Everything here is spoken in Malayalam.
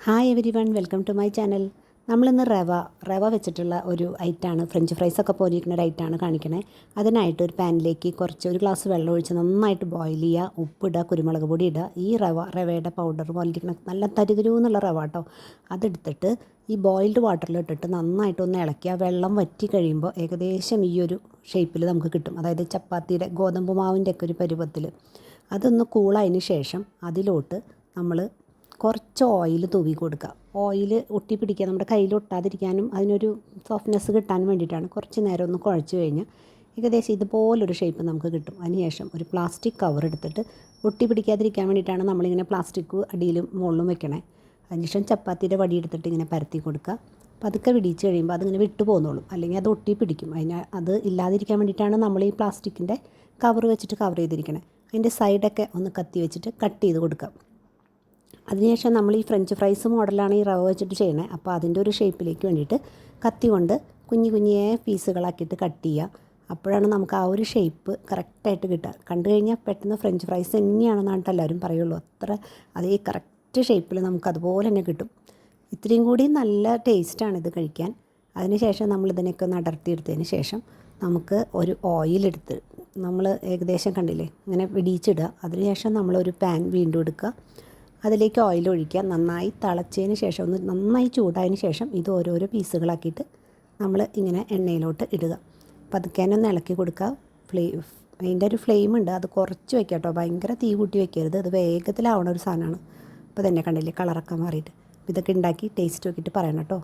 Hi everyone, welcome to my channel. നമ്മളിന്ന് റവ വെച്ചിട്ടുള്ള ഒരു ഐറ്റമാണ്, ഫ്രഞ്ച് ഫ്രൈസൊക്കെ പോലെ ഇരിക്കുന്ന ഒരു ഐറ്റമാണ് കാണിക്കണേ. അതിനായിട്ട് ഒരു പാനിലേക്ക് ഒരു ഗ്ലാസ് വെള്ളം ഒഴിച്ച് നന്നായിട്ട് ബോയിൽ ചെയ്യുക, ഉപ്പിടുക, കുരുമുളക് പൊടി ഇടുക. ഈ റവയുടെ പൗഡർ പോലെ ഇരിക്കുന്ന നല്ല തരിതരൂ എന്നുള്ള റവ കേട്ടോ, അതെടുത്തിട്ട് ഈ ബോയിൽഡ് വാട്ടറിലിട്ടിട്ട് നന്നായിട്ടൊന്ന് ഇളക്കുക. വെള്ളം വറ്റി കഴിയുമ്പോൾ ഏകദേശം ഈ ഒരു ഷേപ്പിൽ നമുക്ക് കിട്ടും, അതായത് ചപ്പാത്തിയുടെ ഗോതമ്പ് മാവിൻ്റെ ഒക്കെ ഒരു പരുവത്തിൽ. അതൊന്ന് കൂളായതിന് ശേഷം അതിലോട്ട് നമ്മൾ കുറച്ച് ഓയിൽ തൂവി കൊടുക്കുക. ഓയിൽ ഒട്ടിപ്പിടിക്കുക, നമ്മുടെ കയ്യിൽ ഒട്ടാതിരിക്കാനും അതിനൊരു സോഫ്റ്റ്നെസ് കിട്ടാനും വേണ്ടിയിട്ടാണ്. കുറച്ച് നേരം ഒന്ന് കുഴച്ച് കഴിഞ്ഞാൽ ഏകദേശം ഇതുപോലൊരു ഷേപ്പ് നമുക്ക് കിട്ടും. അതിനുശേഷം ഒരു പ്ലാസ്റ്റിക് കവർ എടുത്തിട്ട് ഒട്ടിപ്പിടിക്കാതിരിക്കാൻ വേണ്ടിയിട്ടാണ് നമ്മളിങ്ങനെ പ്ലാസ്റ്റിക് അടിയിലും മുകളിലും വെക്കണേ. അതിനുശേഷം ചപ്പാത്തിയുടെ വടി എടുത്തിട്ട് ഇങ്ങനെ പരത്തി കൊടുക്കുക. പതുക്കെ വിടിച്ച് കഴിയുമ്പോൾ അതിങ്ങനെ വിട്ടു പോകുന്നോളും, അല്ലെങ്കിൽ അത് ഒട്ടിപ്പിടിക്കും. അത് ഇല്ലാതിരിക്കാൻ വേണ്ടിയിട്ടാണ് നമ്മൾ ഈ പ്ലാസ്റ്റിക്കിൻ്റെ കവർ വെച്ചിട്ട് കവർ ചെയ്തിരിക്കണേ. അതിൻ്റെ സൈഡൊക്കെ ഒന്ന് കത്തി വെച്ചിട്ട് കട്ട് ചെയ്ത് കൊടുക്കുക. അതിനുശേഷം നമ്മൾ ഈ ഫ്രഞ്ച് ഫ്രൈസ് മോഡലാണ് ഈ റവ വെച്ചിട്ട് ചെയ്യണേ. അപ്പോൾ അതിൻ്റെ ഒരു ഷേപ്പിലേക്ക് വേണ്ടിയിട്ട് കത്തി കൊണ്ട് കുഞ്ഞു പീസുകളാക്കിയിട്ട് കട്ട് ചെയ്യുക. അപ്പോഴാണ് നമുക്ക് ആ ഒരു ഷേപ്പ് കറക്റ്റായിട്ട് കിട്ടുക. കണ്ടു കഴിഞ്ഞാൽ പെട്ടെന്ന് ഫ്രഞ്ച് ഫ്രൈസ് തന്നെയാണെന്നാണ് എല്ലാവരും പറയുള്ളൂ. അതേ കറക്റ്റ് ഷേപ്പിൽ നമുക്ക് അതുപോലെ തന്നെ കിട്ടും. ഇത്രയും കൂടി നല്ല ടേസ്റ്റാണിത് കഴിക്കാൻ. അതിനുശേഷം നമ്മളിതിനൊക്കെ ഒന്ന് അടർത്തിയെടുത്തതിന് ശേഷം നമുക്ക് ഒരു ഓയിലെടുത്ത് നമ്മൾ ഏകദേശം കണ്ടില്ലേ ഇങ്ങനെ വിടിയിച്ചിടുക. അതിനുശേഷം നമ്മളൊരു പാൻ വീണ്ടും എടുക്കുക, അതിലേക്ക് ഓയിൽ ഒഴിക്കുക. നന്നായി തിളച്ചതിന് ശേഷം ഒന്ന് നന്നായി ചൂടായതിന് ശേഷം ഇത് ഓരോരോ പീസുകളാക്കിയിട്ട് നമ്മൾ ഇങ്ങനെ എണ്ണയിലോട്ട് ഇടുക. പതുക്കേനൊന്ന് ഇളക്കി കൊടുക്കുക. അതിൻ്റെ ഒരു ഫ്ലെയിം ഉണ്ട്, അത് കുറച്ച് വെക്കുക കേട്ടോ, ഭയങ്കര തീ കൂട്ടി വെക്കരുത്. അത് വേഗത്തിലാവണ ഒരു സാധനമാണ്. അപ്പോൾ തന്നെ കണ്ടില്ലേ കളറൊക്കെ മാറിയിട്ട്. ഇതൊക്കെ ഉണ്ടാക്കി ടേസ്റ്റ് നോക്കിയിട്ട് പറയണം കേട്ടോ.